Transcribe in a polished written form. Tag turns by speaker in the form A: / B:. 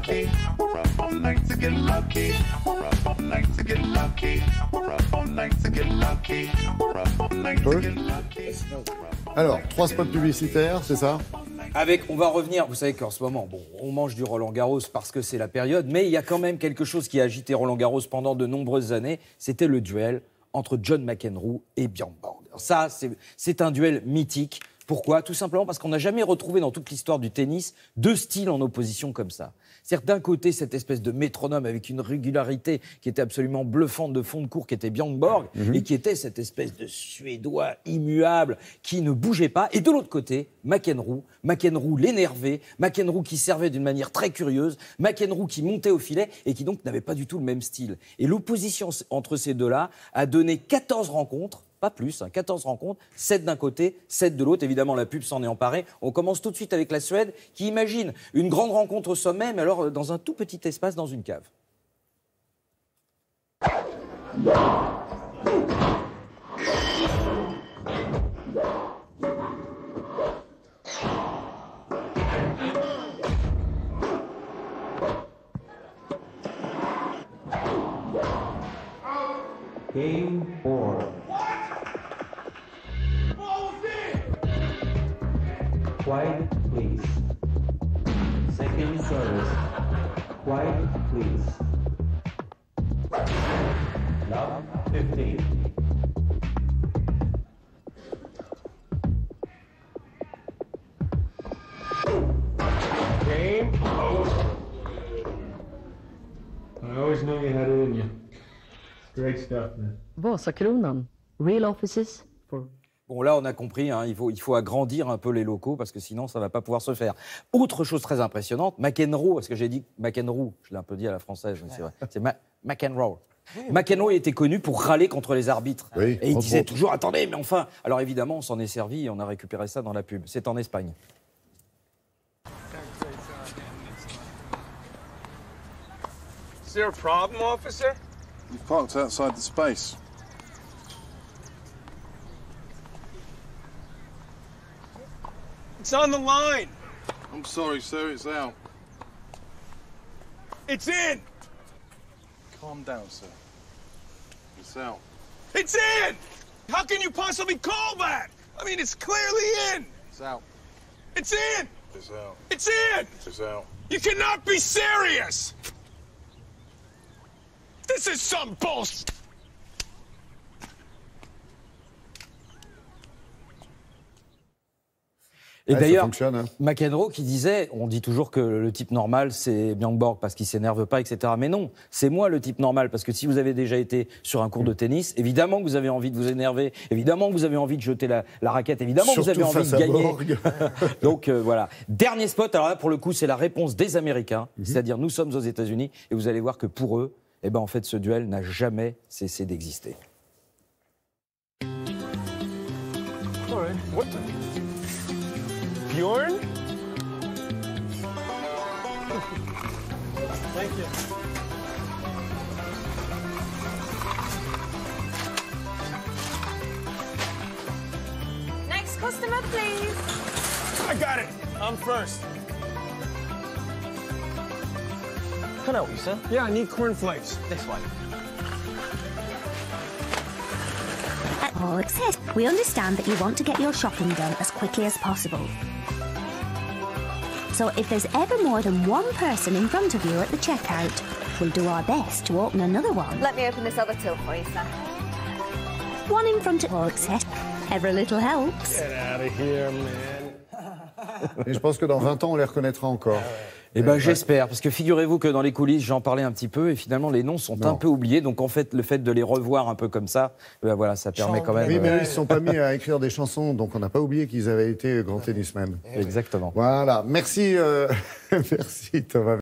A: lucky. We're up all night to get lucky. We're up all night to get lucky. We're up all night to get lucky. We're up all night to get lucky.
B: Alors, 3 spots publicitaires, c'est ça?
C: On va revenir, vous savez qu'en ce moment, bon, on mange du Roland-Garros parce que c'est la période, mais il y a quand même quelque chose qui a agité Roland-Garros pendant de nombreuses années, c'était le duel entre John McEnroe et Björn Borg. Alors ça, c'est un duel mythique. Pourquoi? Tout simplement parce qu'on n'a jamais retrouvé dans toute l'histoire du tennis 2 styles en opposition comme ça. C'est-à-dire d'un côté cette espèce de métronome avec une régularité qui était absolument bluffante de fond de cours qui était Björn Borg et qui était cette espèce de Suédois immuable qui ne bougeait pas. Et de l'autre côté, McEnroe l'énervé, McEnroe qui servait d'une manière très curieuse, McEnroe qui montait au filet et qui donc n'avait pas du tout le même style. Et l'opposition entre ces deux-là a donné 14 rencontres. Pas plus, 14 rencontres, 7 d'un côté, 7 de l'autre. Évidemment, la pub s'en est emparée. On commence tout de suite avec la Suède, qui imagine une grande rencontre au sommet, mais alors dans un tout petit espace, dans une cave.
D: Game 4. Quiet, please. Second service. Quiet, please. Love 15.
E: Game over. I always knew you had it in you. Great stuff, man.
F: Vasakronan. Real offices for...
C: Bon, là, on a compris, hein, il faut agrandir un peu les locaux parce que sinon, ça ne va pas pouvoir se faire. Autre chose très impressionnante, McEnroe, parce que j'ai dit McEnroe, je l'ai un peu dit à la française, mais c'est vrai, c'est McEnroe. McEnroe était connu pour râler contre les arbitres.
B: Oui,
C: et il disait toujours, attendez, mais enfin... Alors évidemment, on s'en est servi et on a récupéré ça dans la pub. C'est en Espagne.
E: Is there a problem, officer?
G: You've parked outside the space.
E: It's on the line.
G: I'm sorry, sir, it's out.
E: It's in.
G: Calm down, sir. It's out.
E: It's in. How can you possibly call that? I mean, it's clearly in.
G: It's out.
E: It's in.
G: It's out.
E: It's in.
G: It's out.
E: You cannot be serious. This is some bullshit.
C: Et
B: Ouais,
C: d'ailleurs,
B: hein.
C: McEnroe qui disait, on dit toujours que le type normal, c'est Björn Borg parce qu'il s'énerve pas, etc. Mais non, c'est moi le type normal, parce que si vous avez déjà été sur un cours de tennis, évidemment que vous avez envie de vous énerver, évidemment que vous avez envie de jeter la raquette, évidemment que vous avez envie de gagner. Donc voilà. Dernier spot, alors là, pour le coup, c'est la réponse des Américains, c'est-à-dire nous sommes aux États-Unis, et vous allez voir que pour eux, eh ben, en fait, ce duel n'a jamais cessé d'exister.
E: What the? Bjorn? Thank you.
H: Next customer, please.
E: I got it. I'm first.
I: Can I help you, sir?
E: Yeah, I need cornflakes.
I: This way.
J: At All Access, we understand that you want to get your shopping done as quickly as possible. So if there's ever more than one person in front of you at the checkout, we'll do our best to open another one.
H: Let me open this other till for you, sir.
J: One in front of All Access. Every little helps.
E: Get out of here, man.
B: Et je pense que dans 20 ans, on les reconnaîtra encore.
C: Eh ben, j'espère, parce que figurez-vous que dans les coulisses, j'en parlais un petit peu, et finalement, les noms sont un peu oubliés. Donc, en fait, le fait de les revoir un peu comme ça, ben voilà, ça permet quand même...
B: Oui, mais eux, ils ne se sont pas mis à écrire des chansons, donc on n'a pas oublié qu'ils avaient été grands tennismen.
C: Exactement.
B: Voilà. Merci, merci Thomas.